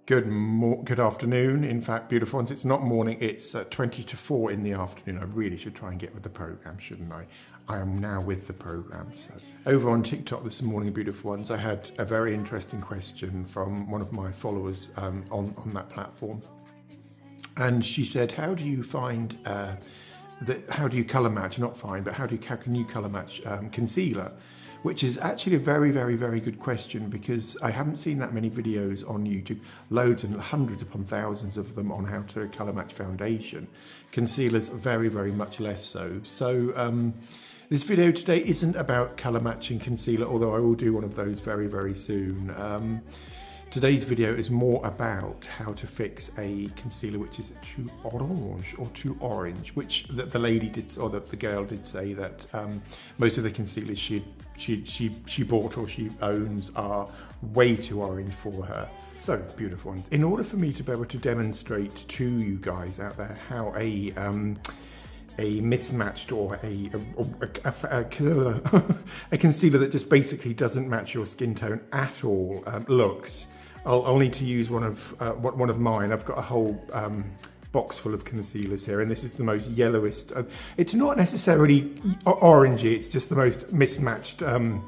Good afternoon. In fact, beautiful ones, it's not morning, it's 20 to 4 in the afternoon. I really should try and get with the program, shouldn't I? I am now with the program. So over on TikTok this morning, beautiful ones, I had a very interesting question from one of my followers on that platform. And she said, how do you find, how do you colour match, not find, but how can you colour match concealer? Which is actually a very, very, very good question, because I haven't seen that many videos on YouTube, loads and hundreds upon thousands of them on how to colour match foundation. Concealers very, very much less so. So this video today isn't about colour matching concealer, although I will do one of those very, very soon. Today's video is more about how to fix a concealer which is too orange or too orange, which the lady did, or the girl did say that most of the concealers she bought or she owns are way too orange for her. So beautiful ones. In order for me to be able to demonstrate to you guys out there how a mismatched or a concealer that just basically doesn't match your skin tone at all looks, I'll need to use one of mine. I've got a whole box full of concealers here, and this is the most yellowest. It's not necessarily orangey, it's just the most mismatched, and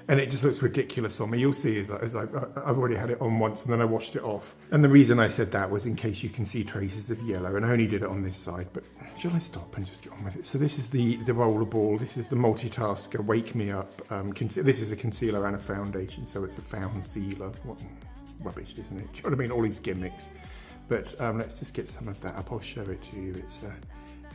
it just looks ridiculous on me. You'll see as I've already had it on once and then I washed it off. And the reason I said that was in case you can see traces of yellow, and I only did it on this side, but shall I stop and just get on with it? So this is the rollerball, this is the multitasker Wake Me Up. This is a concealer and a foundation, so it's a found sealer. What rubbish, isn't it? Do you know what I mean? All these gimmicks. But let's just get some of that up. I'll show it to you.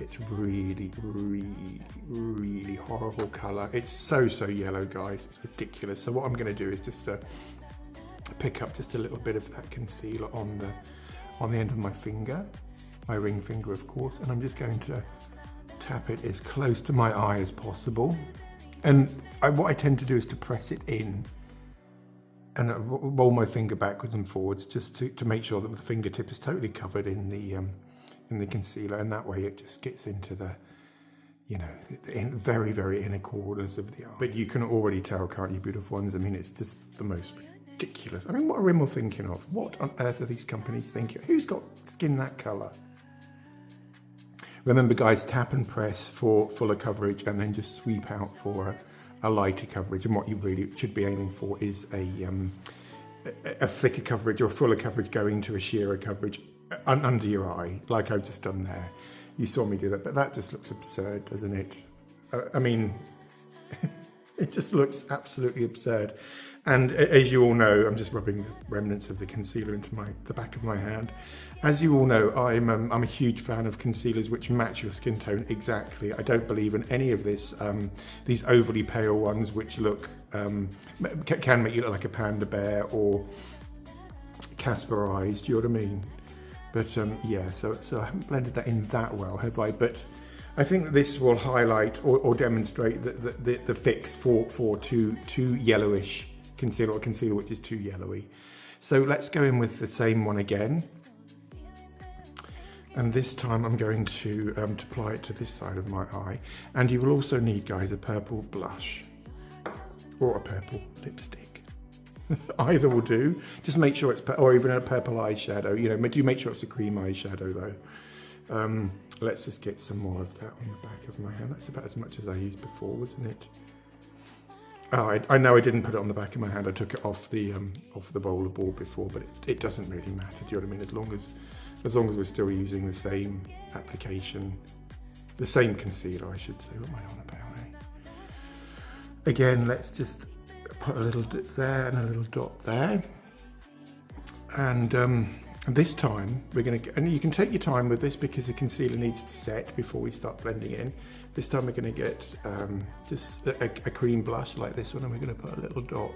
It's really, really, really horrible colour. It's so yellow, guys. It's ridiculous. So what I'm going to do is just pick up just a little bit of that concealer on the end of my finger, my ring finger, of course, and I'm just going to tap it as close to my eye as possible. And what I tend to do is to press it in and roll my finger backwards and forwards just to make sure that the fingertip is totally covered in the concealer, and that way it just gets into the, you know, the very, very inner corners of the eye. But you can already tell, can't you, beautiful ones? I mean, it's just the most ridiculous. I mean, what are Rimmel thinking of? What on earth are these companies thinking? Who's got skin that colour? Remember, guys, tap and press for fuller coverage, and then just sweep out for a lighter coverage. And what you really should be aiming for is a thicker coverage or fuller coverage going to a sheerer coverage under your eye, like I've just done there. You saw me do that, but that just looks absurd, doesn't it? I mean, it just looks absolutely absurd. And as you all know, I'm just rubbing the remnants of the concealer into the back of my hand. As you all know, I'm a huge fan of concealers which match your skin tone exactly. I don't believe in any of this, these overly pale ones which look, can make you look like a panda bear or Casper eyes, do you know what I mean? But yeah, so I haven't blended that in that well, have I? But I think that this will highlight or demonstrate the fix for too yellowish concealer, or concealer which is too yellowy. So let's go in with the same one again. And this time I'm going to apply it to this side of my eye. And you will also need, guys, a purple blush or a purple lipstick. Either will do. Just make sure it's, or even a purple eyeshadow. You know, do make sure it's a cream eyeshadow though. Let's just get some more of that on the back of my hand. That's about as much as I used before, wasn't it? Oh, I know I didn't put it on the back of my hand. I took it off the rollerball before, but it doesn't really matter. Do you know what I mean? As long as we're still using the same application, the same concealer, I should say. What am I on about, eh? Again, let's just put a little dot there and a little dot there. And this time we're going to, and you can take your time with this because the concealer needs to set before we start blending in. This time we're going to get just a cream blush like this one, and we're going to put a little dot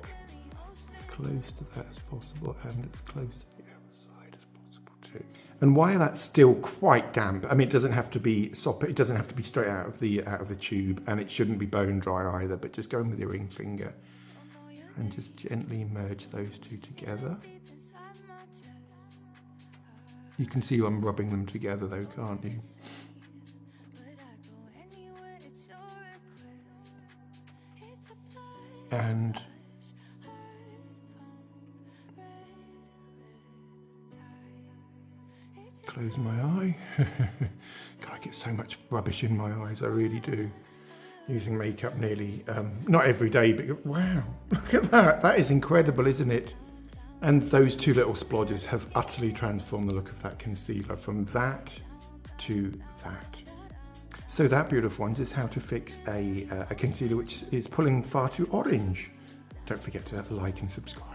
as close to that as possible and as close to the outside as possible too. And while that's still quite damp, I mean, it doesn't have to be soppy, it doesn't have to be straight out of the tube, and it shouldn't be bone dry either, but just go in with your ring finger and just gently merge those two together. You can see I'm rubbing them together though, can't you? And Close my eye. God, I get so much rubbish in my eyes, I really do. Using makeup nearly, not every day, but wow, look at that. That is incredible, isn't it? And those two little splodges have utterly transformed the look of that concealer from that to that. So that, beautiful ones, is how to fix a concealer which is pulling far too orange. Don't forget to like and subscribe.